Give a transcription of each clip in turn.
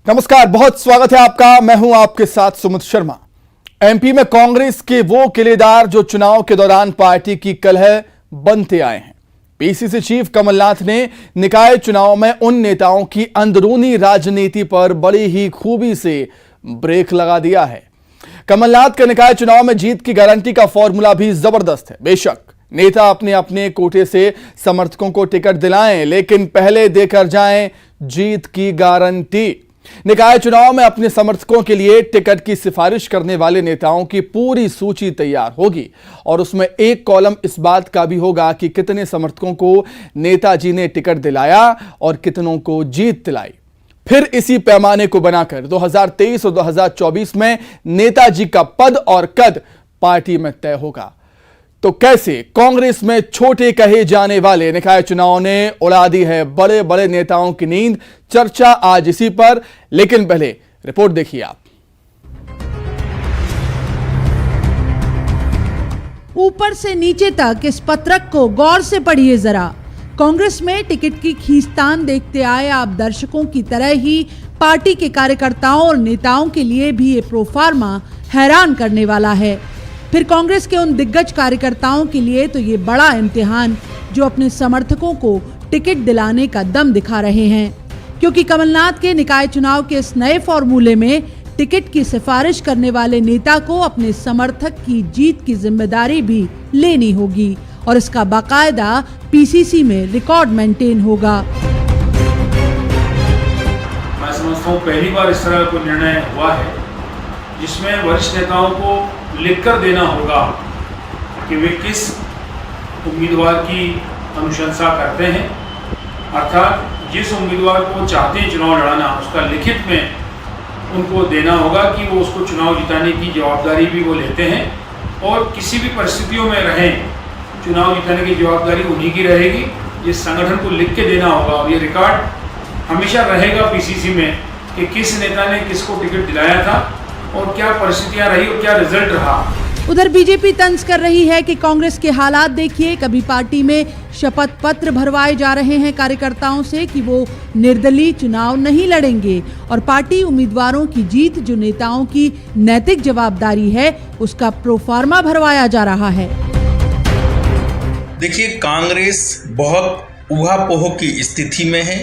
नमस्कार, बहुत स्वागत है आपका। मैं हूं आपके साथ सुमित शर्मा। एमपी में कांग्रेस के वो किलेदार जो चुनाव के दौरान पार्टी की कलह बनते आए हैं। पीसीसी चीफ कमलनाथ ने निकाय चुनाव में उन नेताओं की अंदरूनी राजनीति पर बड़ी ही खूबी से ब्रेक लगा दिया है। कमलनाथ के निकाय चुनाव में जीत की गारंटी का फॉर्मूला भी जबरदस्त है। बेशक नेता अपने अपने कोटे से समर्थकों को टिकट दिलाएं, लेकिन पहले देकर जाएं जीत की गारंटी। निकाय चुनाव में अपने समर्थकों के लिए टिकट की सिफारिश करने वाले नेताओं की पूरी सूची तैयार होगी और उसमें एक कॉलम इस बात का भी होगा कि कितने समर्थकों को नेताजी ने टिकट दिलाया और कितनों को जीत दिलाई। फिर इसी पैमाने को बनाकर 2023 और 2024 में नेताजी का पद और कद पार्टी में तय होगा। तो कैसे कांग्रेस में छोटे कहे जाने वाले निकाय चुनाव ने उड़ा दी है बड़े बड़े नेताओं की नींद। चर्चा आज इसी पर, लेकिन पहले रिपोर्ट देखिए आप। ऊपर से नीचे तक इस पत्रक को गौर से पढ़िए जरा। कांग्रेस में टिकट की खींचतान देखते आए आप दर्शकों की तरह ही पार्टी के कार्यकर्ताओं और नेताओं के लिए भी ये प्रोफार्मा हैरान करने वाला है। फिर कांग्रेस के उन दिग्गज कार्यकर्ताओं के लिए तो ये बड़ा इम्तिहान जो अपने समर्थकों को टिकट दिलाने का दम दिखा रहे हैं, क्योंकि कमलनाथ के निकाय चुनाव के इस नए फॉर्मूले में टिकट की सिफारिश करने वाले नेता को अपने समर्थक की जीत की जिम्मेदारी भी लेनी होगी और इसका बाकायदा पीसीसी में रिकॉर्ड मेंटेन होगा। मैं समझता हूँ पहली बार इस तरह का निर्णय हुआ है जिसमें वरिष्ठ नेताओं को लिखकर देना होगा कि वे किस उम्मीदवार की अनुशंसा करते हैं, अर्थात जिस उम्मीदवार को चाहते हैं चुनाव लड़ाना उसका लिखित में उनको देना होगा कि वो उसको चुनाव जिताने की जवाबदारी भी वो लेते हैं और किसी भी परिस्थितियों में रहें चुनाव जिताने की जवाबदारी उन्हीं की रहेगी। ये संगठन को लिख के देना होगा और ये रिकॉर्ड हमेशा रहेगा पीसीसी में कि किस नेता ने किसको टिकट दिलाया था और क्या परिस्थितियां रही और क्या रिजल्ट रहा। उधर बीजेपी तंज कर रही है कि कांग्रेस के हालात देखिए। कभी पार्टी में शपथ पत्र भरवाए जा रहे हैं कार्यकर्ताओं से कि वो निर्दलीय चुनाव नहीं लड़ेंगे और पार्टी उम्मीदवारों की जीत जो नेताओं की नैतिक जवाबदारी है उसका प्रोफार्मा भरवाया जा रहा है। देखिए, कांग्रेस बहुत ऊहापोह की स्थिति में है,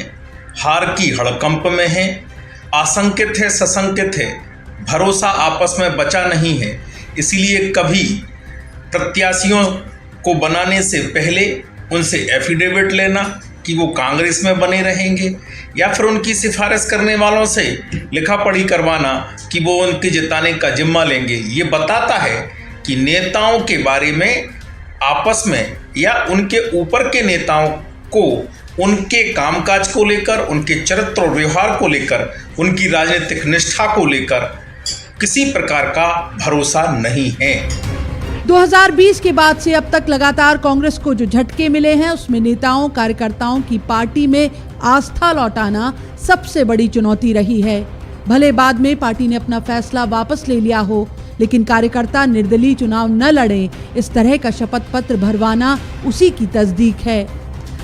हार की हड़कंप में है, आशंकित है, सशंकित है, भरोसा आपस में बचा नहीं है। इसीलिए कभी प्रत्याशियों को बनाने से पहले उनसे एफिडेविट लेना कि वो कांग्रेस में बने रहेंगे या फिर उनकी सिफारिश करने वालों से लिखा पढ़ी करवाना कि वो उनके जिताने का जिम्मा लेंगे, ये बताता है कि नेताओं के बारे में आपस में या उनके ऊपर के नेताओं को उनके कामकाज को लेकर, उनके चरित्र और व्यवहार को लेकर, उनकी राजनीतिक निष्ठा को लेकर किसी प्रकार का भरोसा नहीं है। 2020 के बाद से अब तक लगातार कांग्रेस को जो झटके मिले हैं उसमें नेताओं कार्यकर्ताओं की पार्टी में आस्था लौटाना सबसे बड़ी चुनौती रही है। भले बाद में पार्टी ने अपना फैसला वापस ले लिया हो, लेकिन कार्यकर्ता निर्दलीय चुनाव न लड़ें, इस तरह का शपथ पत्र भरवाना उसी की तस्दीक है।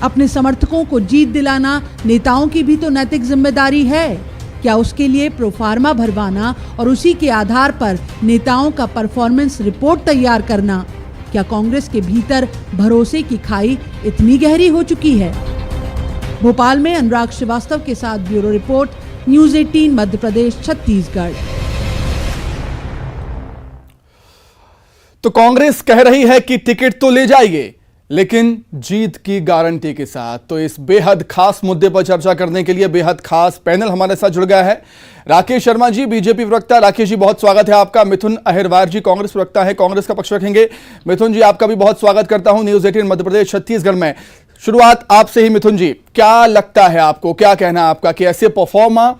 अपने समर्थकों को जीत दिलाना नेताओं की भी तो नैतिक जिम्मेदारी है। क्या उसके लिए प्रोफार्मा भरवाना और उसी के आधार पर नेताओं का परफॉर्मेंस रिपोर्ट तैयार करना, क्या कांग्रेस के भीतर भरोसे की खाई इतनी गहरी हो चुकी है? भोपाल में अनुराग श्रीवास्तव के साथ bureau report, news 18 Madhya Pradesh Chhattisgarh. तो कांग्रेस कह रही है कि टिकट तो ले जाएगी, लेकिन जीत की गारंटी के साथ। तो इस बेहद खास मुद्दे पर चर्चा करने के लिए बेहद खास पैनल हमारे साथ जुड़ गया है। राकेश शर्मा जी, बीजेपी प्रवक्ता। राकेश जी, बहुत स्वागत है आपका। मिथुन अहिरवार जी, कांग्रेस प्रवक्ता है, कांग्रेस का पक्ष रखेंगे। मिथुन जी, आपका भी बहुत स्वागत करता हूं न्यूज़ 18 मध्य प्रदेश छत्तीसगढ़ में। शुरुआत आपसे ही मिथुन जी, क्या लगता है आपको, क्या कहना है आपका कि ऐसे परफॉर्मा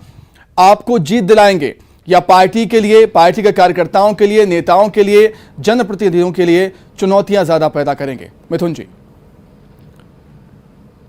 आपको जीत दिलाएंगे या पार्टी के लिए, पार्टी के कार्यकर्ताओं के लिए, नेताओं के लिए, जनप्रतिनिधियों के लिए चुनौतियां ज्यादा पैदा करेंगे? मिथुन जी।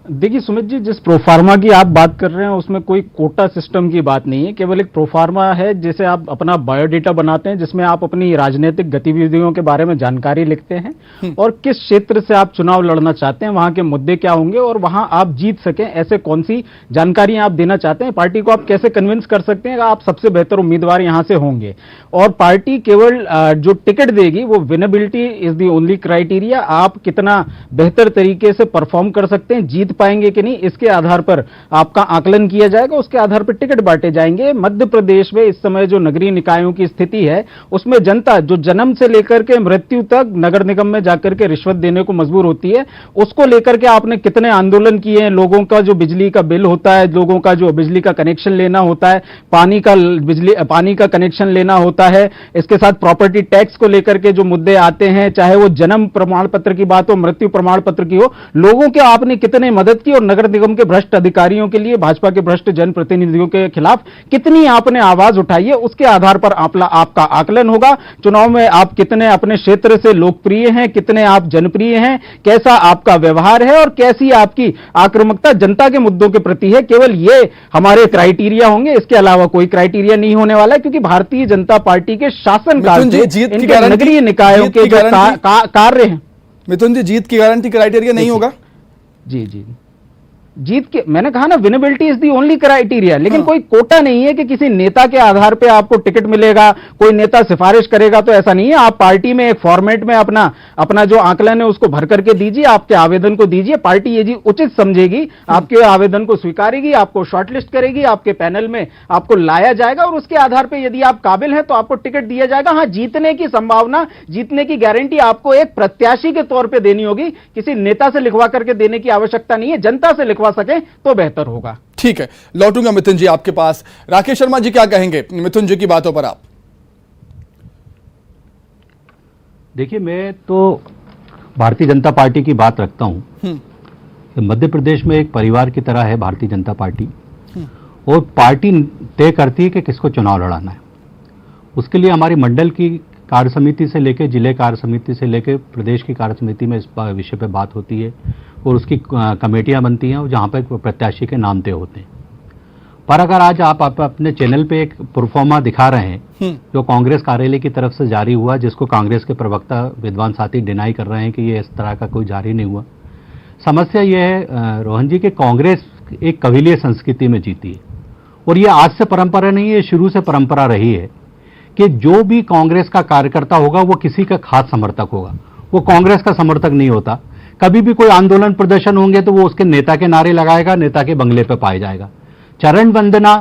देखिए सुमित जी, जिस प्रोफार्मा की आप बात कर रहे हैं उसमें कोई कोटा सिस्टम की बात नहीं है, केवल एक प्रोफार्मा है जिसे आप अपना बायोडेटा बनाते हैं, जिसमें आप अपनी राजनीतिक गतिविधियों के बारे में जानकारी लिखते हैं और किस क्षेत्र से आप चुनाव लड़ना चाहते हैं, वहां के मुद्दे क्या होंगे और वहां आप जीत सकें, ऐसे कौन सी जानकारी आप देना चाहते हैं, पार्टी को आप कैसे कन्विंस कर सकते हैं कि आप सबसे बेहतर उम्मीदवार यहां से होंगे। और पार्टी केवल जो टिकट देगी वो winnability is the only criteria, आप कितना बेहतर तरीके से परफॉर्म कर सकते हैं, जीत पाएंगे कि नहीं, इसके आधार पर आपका आकलन किया जाएगा, उसके आधार पर टिकट बांटे जाएंगे। मध्य प्रदेश में इस समय जो नगरीय निकायों की स्थिति है उसमें जनता जो जन्म से लेकर के मृत्यु तक नगर निगम में जाकर के रिश्वत देने को मजबूर होती है, उसको लेकर के आपने कितने आंदोलन किए हैं। लोगों का जो बिजली का बिल होता है, लोगों का जो बिजली का कनेक्शन लेना होता है, पानी का कनेक्शन लेना होता है, इसके साथ प्रॉपर्टी टैक्स को लेकर के जो मुद्दे आते हैं, चाहे वो जन्म प्रमाण पत्र की बात हो, मृत्यु प्रमाण पत्र की हो, लोगों के आपने कितने मदद की और नगर निगम के भ्रष्ट अधिकारियों के लिए, भाजपा के भ्रष्ट जनप्रतिनिधियों के खिलाफ कितनी आपने आवाज उठाई है, उसके आधार पर आपका आकलन होगा। चुनाव में आप कितने अपने क्षेत्र से लोकप्रिय हैं, कितने आप जनप्रिय हैं, कैसा आपका व्यवहार है और कैसी आपकी आक्रामकता जनता के मुद्दों के प्रति है, केवल ये हमारे क्राइटेरिया होंगे, इसके अलावा कोई क्राइटेरिया नहीं होने वाला है। क्योंकि भारतीय जनता पार्टी के शासनकाल से इनके नगरीय निकायों के जो कार्य हैं, मिथुन जी, जीत की गारंटी क्राइटेरिया नहीं होगा? जी जी, जीत के मैंने कहा ना, winnability is the only criteria, लेकिन कोई कोटा नहीं है कि किसी नेता के आधार पे आपको टिकट मिलेगा, कोई नेता सिफारिश करेगा, तो ऐसा नहीं है। आप पार्टी में एक फॉर्मेट में अपना जो आकलन है उसको भर करके दीजिए, आपके आवेदन को दीजिए, पार्टी ये जी उचित समझेगी, आपके आवेदन को स्वीकारेगी, आपको शॉर्टलिस्ट करेगी, आपके पैनल में आपको लाया जाएगा और उसके आधार पर यदि आप काबिल हैं तो आपको टिकट दिया जाएगा। हाँ, जीतने की संभावना, जीतने की गारंटी आपको एक प्रत्याशी के तौर पर देनी होगी, किसी नेता से लिखवा करके देने की आवश्यकता नहीं है, जनता से लिखवा सके तो बेहतर होगा। ठीक है, लौटूंगा मिथुन जी आपके पास। राकेश शर्मा जी क्या कहेंगे मिथुन जी की बातों पर आप? देखिए, मैं तो भारतीय जनता पार्टी की बात रखता हूं। मध्य प्रदेश में एक परिवार की तरह है भारतीय जनता पार्टी, और पार्टी तय करती है कि किसको चुनाव लड़ाना है। उसके लिए हमारी मंडल की कार्य समिति से लेकर जिले कार्य समिति से लेकर प्रदेश की कार्य समिति में इस विषय पर बात होती है और उसकी कमेटियां बनती हैं जहां पर प्रत्याशी के नाम तय होते हैं। पर अगर आज आप अपने चैनल पे एक प्रोफार्मा दिखा रहे हैं जो कांग्रेस कार्यालय की तरफ से जारी हुआ, जिसको कांग्रेस के प्रवक्ता विद्वान साथी डिनाई कर रहे हैं कि ये इस तरह का कोई जारी नहीं हुआ। समस्या ये है रोहन जी कि कांग्रेस एक कबीलिया संस्कृति में जीती है, और ये आज से परंपरा नहीं है, शुरू से परंपरा रही है कि जो भी कांग्रेस का कार्यकर्ता होगा वो किसी का खास समर्थक होगा, वो कांग्रेस का समर्थक नहीं होता। कभी भी कोई आंदोलन प्रदर्शन होंगे तो वो उसके नेता के नारे लगाएगा, नेता के बंगले पे पाया जाएगा। चरण वंदना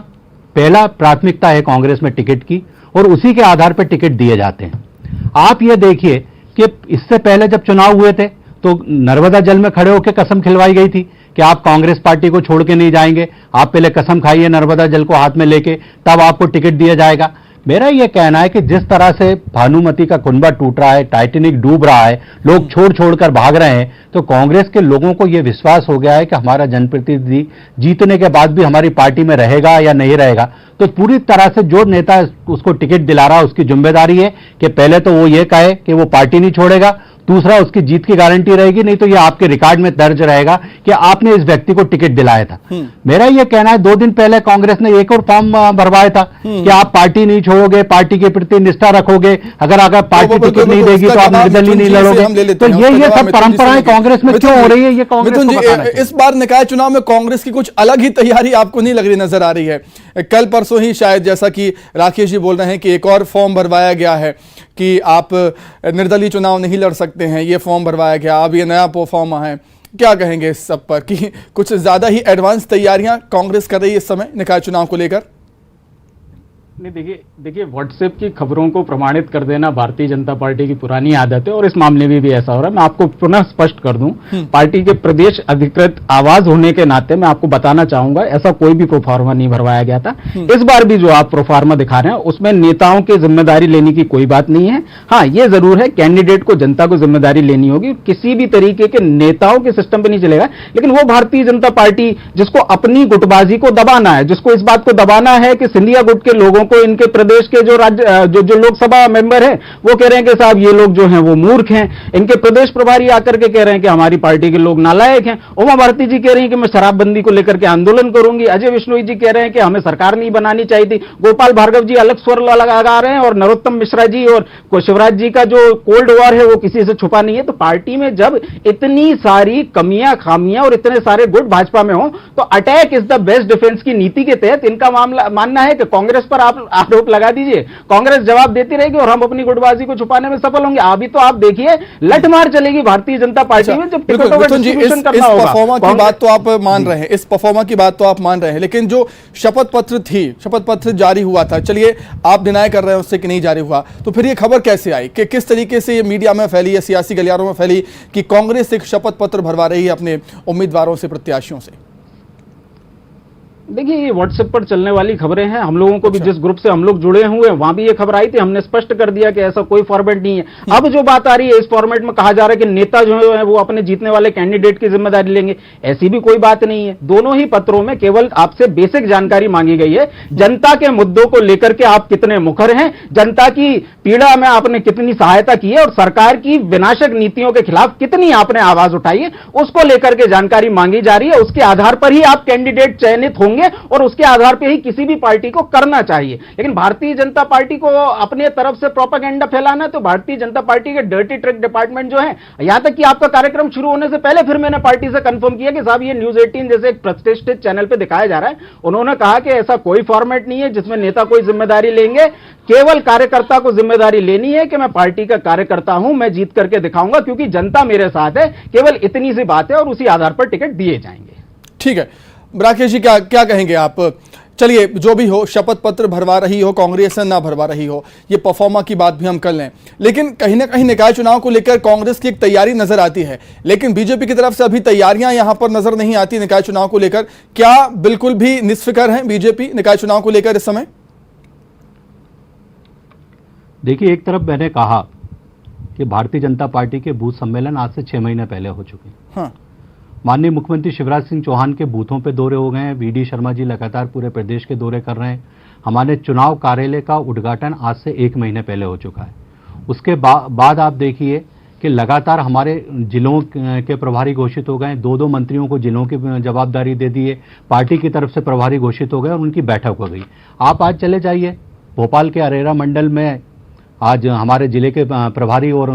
पहला प्राथमिकता है कांग्रेस में टिकट की, और उसी के आधार पर टिकट दिए जाते हैं। आप ये देखिए कि इससे पहले जब चुनाव हुए थे तो नर्मदा जल में खड़े होकर कसम खिलवाई गई थी कि आप कांग्रेस पार्टी को छोड़ के नहीं जाएंगे, आप पहले कसम खाइए नर्मदा जल को हाथ में लेके, तब आपको टिकट दिया जाएगा। मेरा यह कहना है कि जिस तरह से भानुमति का कुनबा टूट रहा है, टाइटैनिक डूब रहा है, लोग छोड़ छोड़कर भाग रहे हैं, तो कांग्रेस के लोगों को यह विश्वास हो गया है कि हमारा जनप्रतिनिधि जीतने के बाद भी हमारी पार्टी में रहेगा या नहीं रहेगा। तो पूरी तरह से जो नेता उसको टिकट दिला रहा है उसकी जिम्मेदारी है कि पहले तो वो ये कहे कि वो पार्टी नहीं छोड़ेगा, दूसरा उसकी जीत की गारंटी रहेगी, नहीं तो ये आपके रिकॉर्ड में दर्ज रहेगा कि आपने इस व्यक्ति को टिकट दिलाया था। मेरा ये कहना है 2 दिन पहले कांग्रेस ने एक और फॉर्म भरवाया था कि आप पार्टी नहीं छोड़ोगे, पार्टी के प्रति निष्ठा रखोगे, अगर पार्टी टिकट नहीं देगी तो आप निर्दलीय नहीं लड़ोगे। तो ये सब परंपराएं कांग्रेस में क्यों हो रही है, ये कांग्रेस। इस बार निकाय चुनाव में कांग्रेस की कुछ अलग ही तैयारी आपको नहीं लग रही, नजर आ रही है? कल परसों ही शायद, जैसा कि राकेश जी बोल रहे हैं कि एक और फॉर्म भरवाया गया है कि आप निर्दलीय चुनाव नहीं लड़ सकते हैं, ये फॉर्म भरवाया गया, अब ये नया फॉर्म है। क्या कहेंगे इस सब पर कि कुछ ज्यादा ही एडवांस तैयारियां कांग्रेस कर रही है इस समय निकाय चुनाव को लेकर? नहीं, देखिए व्हाट्सएप की खबरों को प्रमाणित कर देना भारतीय जनता पार्टी की पुरानी आदत है और इस मामले में भी ऐसा हो रहा है। मैं आपको पुनः स्पष्ट कर दूं, पार्टी के प्रदेश अधिकृत आवाज होने के नाते मैं आपको बताना चाहूंगा, ऐसा कोई भी प्रोफार्मा नहीं भरवाया गया था। इस बार भी जो आप प्रोफार्मा दिखा रहे हैं उसमें नेताओं की जिम्मेदारी लेने की कोई बात नहीं है। हाँ, ये जरूर है कैंडिडेट को, जनता को जिम्मेदारी लेनी होगी, किसी भी तरीके के नेताओं के सिस्टम पे नहीं चलेगा। लेकिन वो भारतीय जनता पार्टी जिसको अपनी गुटबाजी को दबाना है, जिसको इस बात को दबाना है कि सिंधिया गुट के लोगों को इनके प्रदेश के जो राज्य जो लोकसभा मेंबर हैं वो कह रहे हैं कि साहब ये लोग जो हैं वो मूर्ख हैं। इनके प्रदेश प्रभारी आकर के कह रहे हैं कि हमारी पार्टी के लोग नालायक हैं। उमा भारती जी कह रही हैं कि मैं शराबबंदी को लेकर के आंदोलन करूंगी। अजय विश्नोई जी कह रहे हैं कि हमें सरकार नहीं बनानी चाहिए थी। गोपाल भार्गव जी अलग स्वर लगा रहे हैं और नरोत्तम मिश्रा जी और शिवराज जी का जो कोल्ड वॉर है वो किसी से छुपा नहीं है। तो पार्टी में जब इतनी सारी कमियां खामियां और इतने सारे गुट भाजपा में हो तो attack is the best defence की नीति के तहत इनका मानना है कि कांग्रेस पर आप आरोप लगा दीजिए, कांग्रेस जवाब देती रहेगी और हम अपनी गुटबाजी को छुपाने में सफल होंगे। अभी तो आप देखिए लठमार चलेगी भारतीय जनता पार्टी में जब टिकटों का डिस्ट्रीब्यूशन करना होगा। परफॉर्मा की बात तो आप मान रहे हैं, इस परफॉर्मा की बात तो आप मान रहे हैं, लेकिन जो शपथ पत्र थी, शपथ पत्र जारी हुआ था, चलिए आप डिनाई कर रहे हैं उससे कि नहीं जारी हुआ, तो फिर ये खबर कैसे आई कि किस तरीके से ये मीडिया में फैली है, सियासी गलियारों में फैली कि कांग्रेस एक शपथ पत्र भरवा रही है अपने उम्मीदवारों से, प्रत्याशियों से? देखिए ये व्हाट्सएप पर चलने वाली खबरें हैं। हम लोगों को भी जिस ग्रुप से हम लोग जुड़े हुए हैं वहां भी ये खबर आई थी, हमने स्पष्ट कर दिया कि ऐसा कोई फॉर्मेट नहीं है। अब जो बात आ रही है इस फॉर्मेट में कहा जा रहा है कि नेता जो है वो अपने जीतने वाले कैंडिडेट की जिम्मेदारी लेंगे, ऐसी भी कोई बात नहीं है। दोनों ही पत्रों में केवल आपसे बेसिक जानकारी मांगी गई है, जनता के मुद्दों को लेकर के आप कितने मुखर हैं, जनता की पीड़ा में आपने कितनी सहायता की है और सरकार की विनाशक नीतियों के खिलाफ कितनी आपने आवाज उठाई है, उसको लेकर के जानकारी मांगी जा रही है। उसके आधार पर ही आप कैंडिडेट चयनित होंगे और उसके आधार पर ही किसी भी पार्टी को करना चाहिए। लेकिन भारतीय जनता पार्टी को अपने तरफ से प्रोपेगेंडा फैलाना, तो भारतीय जनता पार्टी के डर्टी ट्रिक डिपार्टमेंट जो है, यहां तक कि आपका कार्यक्रम शुरू होने से पहले फिर मैंने पार्टी से कंफर्म किया कि साहब ये न्यूज 18 जैसे एक प्रतिष्ठित चैनल पे दिखाया जा रहा है, उन्होंने कहा कि ऐसा कोई फॉर्मेट नहीं है जिसमें नेता कोई जिम्मेदारी लेंगे, केवल कार्यकर्ता को जिम्मेदारी लेनी है कि मैं पार्टी का कार्यकर्ता हूं, मैं जीत करके दिखाऊंगा क्योंकि जनता मेरे साथ है, केवल इतनी सी बात है और उसी आधार पर टिकट दिए जाएंगे। ठीक है राकेश जी, क्या कहेंगे आप? चलिए जो भी हो, शपथ पत्र भरवा रही हो कांग्रेस, ना भरवा रही हो, ये परफॉर्मा की बात भी हम कर लें, लेकिन कहीं ना कहीं निकाय चुनाव को लेकर कांग्रेस की एक तैयारी नजर आती है, लेकिन बीजेपी की तरफ से अभी तैयारियां यहां पर नजर नहीं आती निकाय चुनाव को लेकर। क्या बिल्कुल भी निष्फिक्र है बीजेपी निकाय चुनाव को लेकर इस समय? देखिए, एक तरफ मैंने कहा कि भारतीय जनता पार्टी के बूथ सम्मेलन आज से 6 महीने पहले हो चुके हैं। हाँ। माननीय मुख्यमंत्री शिवराज सिंह चौहान के बूथों पे दौरे हो गए हैं, वीडी शर्मा जी लगातार पूरे प्रदेश के दौरे कर रहे हैं। हमारे चुनाव कार्यालय का उद्घाटन आज से 1 महीने पहले हो चुका है। उसके बाद आप देखिए कि लगातार हमारे जिलों के प्रभारी घोषित हो गए, 2-2 मंत्रियों को जिलों की जवाबदारी दे दी है, पार्टी की तरफ से प्रभारी घोषित हो गए और उनकी बैठक हो गई। आप आज चले जाइए भोपाल के अरेरा मंडल में, आज हमारे जिले के प्रभारी और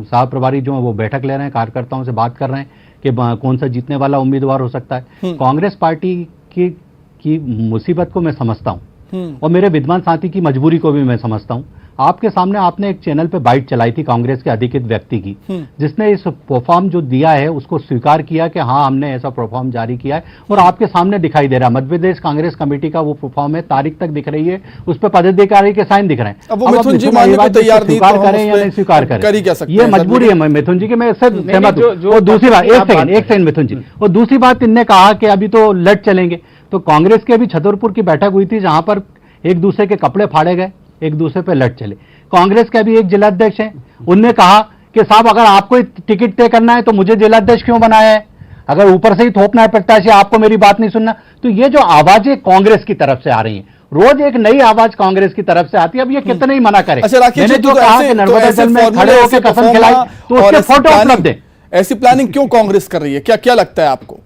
सह प्रभारी जो वो बैठक ले रहे हैं, कार्यकर्ताओं से बात कर रहे हैं कि कौन सा जीतने वाला उम्मीदवार हो सकता है। कांग्रेस पार्टी की मुसीबत को मैं समझता हूं और मेरे विद्वान साथी की मजबूरी को भी मैं समझता हूं। आपके सामने आपने एक चैनल पे बाइट चलाई थी कांग्रेस के अधिकृत व्यक्ति की, जिसने इस परफॉर्म जो दिया है उसको स्वीकार किया कि हाँ हमने ऐसा परफॉर्म जारी किया है और आपके सामने दिखाई दे रहा है। मध्य प्रदेश कांग्रेस कमेटी का वो परफॉर्म है, तारीख तक दिख रही है, उस पर पदाधिकारी के साइन दिख रहे हैं। अब वो मिथुन जी मानने को तैयार नहीं, स्वीकार करें या नहीं स्वीकार करें, ये मजबूरी है मिथुन जी की, मैं इससे सहमत हूं। और दूसरी बात, एक सेकंड मिथुन जी, और दूसरी बात इनने कहा कि अभी तो लड़ चलेंगे, तो कांग्रेस के अभी छतरपुर की बैठक हुई थी जहां पर एक दूसरे के कपड़े फाड़े गए, एक दूसरे पे लड़ चले। कांग्रेस के भी एक जिलाध्यक्ष हैं, उनने कहा कि साहब अगर आपको टिकट तय करना है तो मुझे जिलाध्यक्ष क्यों बनाया है, अगर ऊपर से ही थोपना है प्रत्याशी, आपको मेरी बात नहीं सुनना। तो ये जो आवाजें कांग्रेस की तरफ से आ रही हैं, रोज एक नई आवाज कांग्रेस की तरफ से आती है, अब ये कितने ही मना करे। मैंने जो कहा कि नर्मदा जल में खड़े होकर कसम खिलाई तो उसके फोटो उपलब्ध है। ऐसी प्लानिंग क्यों कांग्रेस कर रही है, क्या लगता है आपको?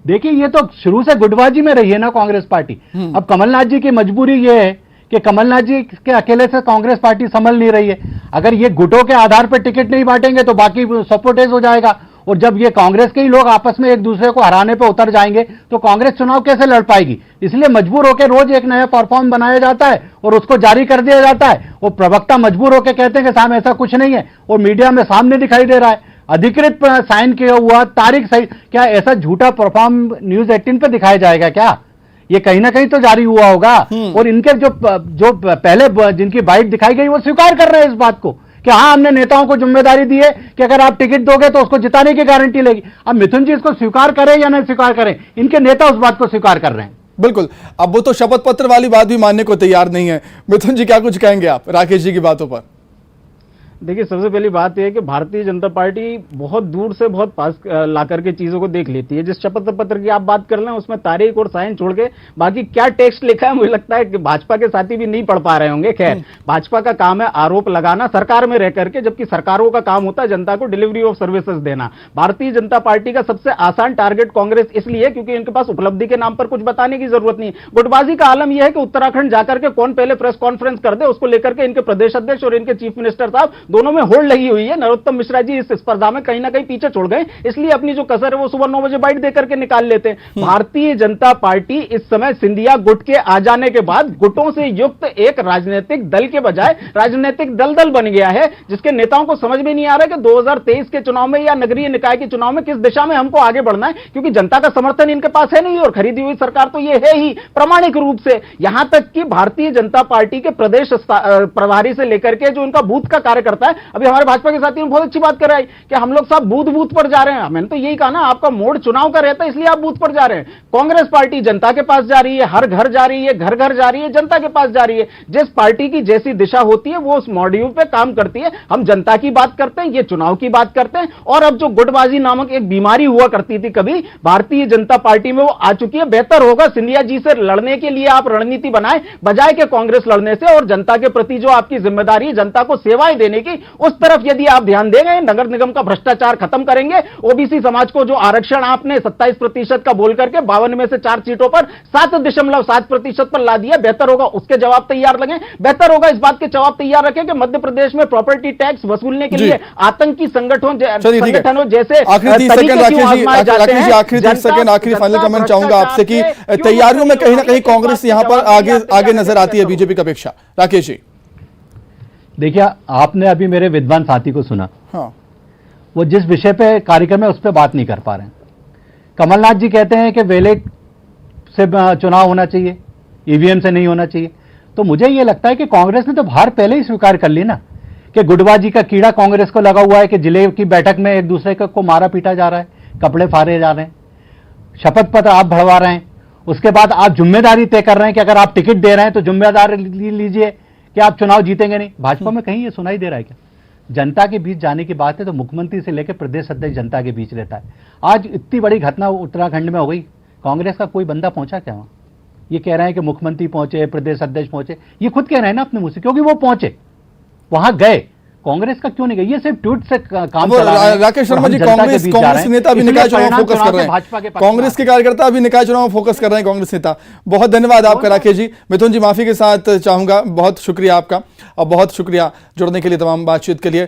देखिए ये तो शुरू से गुटबाजी में रही है ना कांग्रेस पार्टी। अब कमलनाथ जी की मजबूरी ये है कि कमलनाथ जी के अकेले से कांग्रेस पार्टी संभल नहीं रही है। अगर ये गुटों के आधार पर टिकट नहीं बांटेंगे तो बाकी सपोर्टेज हो जाएगा, और जब ये कांग्रेस के ही लोग आपस में एक दूसरे को हराने पर उतर जाएंगे तो कांग्रेस चुनाव कैसे लड़ पाएगी। इसलिए मजबूर होकर रोज एक नया परफॉर्म बनाया जाता है और उसको जारी कर दिया जाता है, और प्रवक्ता मजबूर होकर कहते हैं कि साहब ऐसा कुछ नहीं है, और मीडिया में सामने दिखाई दे रहा है अधिकृत साइन किया हुआ, तारीख सही। क्या ऐसा झूठा परफॉर्म न्यूज 18 पे दिखाया जाएगा क्या? ये कहीं ना कहीं तो जारी हुआ होगा। और इनके जो पहले जिनकी बाइट दिखाई गई वो स्वीकार कर रहे हैं इस बात को कि हाँ हमने नेताओं को जिम्मेदारी दी है कि अगर आप टिकट दोगे तो उसको जिताने की गारंटी लेगी। अब मिथुन जी इसको स्वीकार करें या नहीं स्वीकार करें, इनके नेता उस बात को स्वीकार कर रहे हैं। बिल्कुल, अब वो तो शपथ पत्र वाली बात भी मानने को तैयार नहीं है। मिथुन जी क्या कुछ कहेंगे आप राकेश जी की बातों पर? देखिए, सबसे पहली बात यह है कि भारतीय जनता पार्टी बहुत दूर से बहुत पास ला करके चीजों को देख लेती है। जिस शपथ पत्र की आप बात कर रहे हैं उसमें तारीख और साइन छोड़ के बाकी क्या टेक्स्ट लिखा है, मुझे लगता है कि भाजपा के साथी भी नहीं पढ़ पा रहे होंगे। खैर, भाजपा का काम है आरोप लगाना सरकार में रह करके, जबकि सरकारों का काम होता है जनता को डिलीवरी ऑफ सर्विसेज देना। भारतीय जनता पार्टी का सबसे आसान टारगेट कांग्रेस इसलिए क्योंकि इनके पास उपलब्धि के नाम पर कुछ बताने की जरूरत नहीं। गुटबाजी का आलम यह है कि उत्तराखंड जाकर के कौन पहले प्रेस कॉन्फ्रेंस कर दे, उसको लेकर के इनके प्रदेश अध्यक्ष और इनके चीफ मिनिस्टर साहब दोनों में होड़ लगी हुई है। नरोत्तम मिश्रा जी इस स्पर्धा में कहीं ना कहीं पीछे छोड़ गए, इसलिए अपनी जो कसर है वो सुबह 9 बजे बाइट देकर के निकाल लेते हैं। भारतीय जनता पार्टी इस समय सिंधिया गुट के आ जाने के बाद गुटों से युक्त एक राजनीतिक दल के बजाय राजनीतिक दलदल बन गया है, जिसके नेताओं को समझ में नहीं आ रहा है कि 2023 के चुनाव में या नगरीय निकाय के चुनाव में किस दिशा में हमको आगे बढ़ना है, क्योंकि जनता का समर्थन इनके पास है नहीं और खरीदी हुई सरकार तो ये है ही प्रामाणिक रूप से। यहां तक कि भारतीय जनता पार्टी के प्रदेश प्रभारी से लेकर के जो उनका बूथ का कार्यकर्ता है, अभी हमारे भाजपा के साथी बहुत अच्छी बात कर रहा है कि हम लोग सब बूथ बूथ पर जा रहे हैं। मैंने तो यही कहा ना, आपका मोड चुनाव का रहता है इसलिए आप बूथ पर जा रहे हैं। कांग्रेस पार्टी जनता के पास जा रही है, हर घर जा रही है, घर घर जा रही है, जनता के पास जा रही है। जिस पार्टी की जैसी दिशा होती है वो उस मॉड्यूल पे काम करती है। हम जनता की बात करते हैं, ये चुनाव की बात करते हैं। और अब जो गुटबाजी नामक एक बीमारी हुआ करती थी कभी भारतीय जनता पार्टी में, वो आ चुकी है। बेहतर होगा सिंधिया जी से लड़ने के लिए आप रणनीति बनाएं बजाय के कांग्रेस लड़ने से, और जनता के प्रति जो आपकी जिम्मेदारी है जनता को सेवाएं देने की, उस तरफ यदि आप ध्यान देंगे, नगर निगम का भ्रष्टाचार खत्म करेंगे, ओबीसी समाज को जो आरक्षण आपने 27% का बोल करके 52 में से 4 सीटों पर 7.7% पर ला दिया, बेहतर होगा उसके जवाब तैयार लगे। बेहतर होगा इस बात के जवाब तैयार रखें कि मध्य प्रदेश में प्रॉपर्टी टैक्स वसूलने के लिए आतंकी संगठनों जैसे आखिरी फाइनल कमेंट चाहूंगा आपसे कि तैयारियों में कहीं ना कहीं कांग्रेस यहां पर आगे नजर आती है बीजेपी की अपेक्षा। राकेश जी, देखिए, आपने अभी मेरे विद्वान साथी को सुना। हाँ, वो जिस विषय पे कार्यक्रम है उस पर बात नहीं कर पा रहे हैं। कमलनाथ जी कहते हैं कि वेले से चुनाव होना चाहिए, ईवीएम से नहीं होना चाहिए। तो मुझे यह लगता है कि कांग्रेस ने तो हार पहले ही स्वीकार कर ली ना, कि गुटबाजी का कीड़ा कांग्रेस को लगा हुआ है कि जिले की बैठक में एक दूसरे को मारा पीटा जा रहा है, कपड़े फाड़े जा रहे हैं, शपथ पत्र आप भरवा रहे हैं, उसके बाद आप जिम्मेदारी तय कर रहे हैं कि अगर आप टिकट दे रहे हैं तो जिम्मेदारी लीजिए कि आप चुनाव जीतेंगे नहीं। भाजपा में कहीं ये सुनाई दे रहा है क्या? जनता के बीच जाने की बात है तो मुख्यमंत्री से लेकर प्रदेश अध्यक्ष जनता के बीच रहता है। आज इतनी बड़ी घटना उत्तराखंड में हो गई, कांग्रेस का कोई बंदा पहुंचा क्या वहां? ये कह रहे हैं कि मुख्यमंत्री पहुंचे, प्रदेश अध्यक्ष पहुंचे, ये खुद कह रहे हैं ना अपने मुंह से, क्योंकि वो पहुंचे, वहां गए। कांग्रेस का क्यों नहीं गया? ये सिर्फ ट्वीट से काम चला रहे हैं। राकेश शर्मा जी, कांग्रेस नेता भी निकाय चुनाव फोकस कर रहे हैं, कांग्रेस के कार्यकर्ता भी निकाय चुनाव फोकस कर रहे हैं, कांग्रेस नेता। बहुत धन्यवाद आपका राकेश जी। मिथुन जी, माफी के साथ चाहूंगा, बहुत शुक्रिया आपका और बहुत शुक्रिया जुड़ने के लिए, तमाम बातचीत के लिए।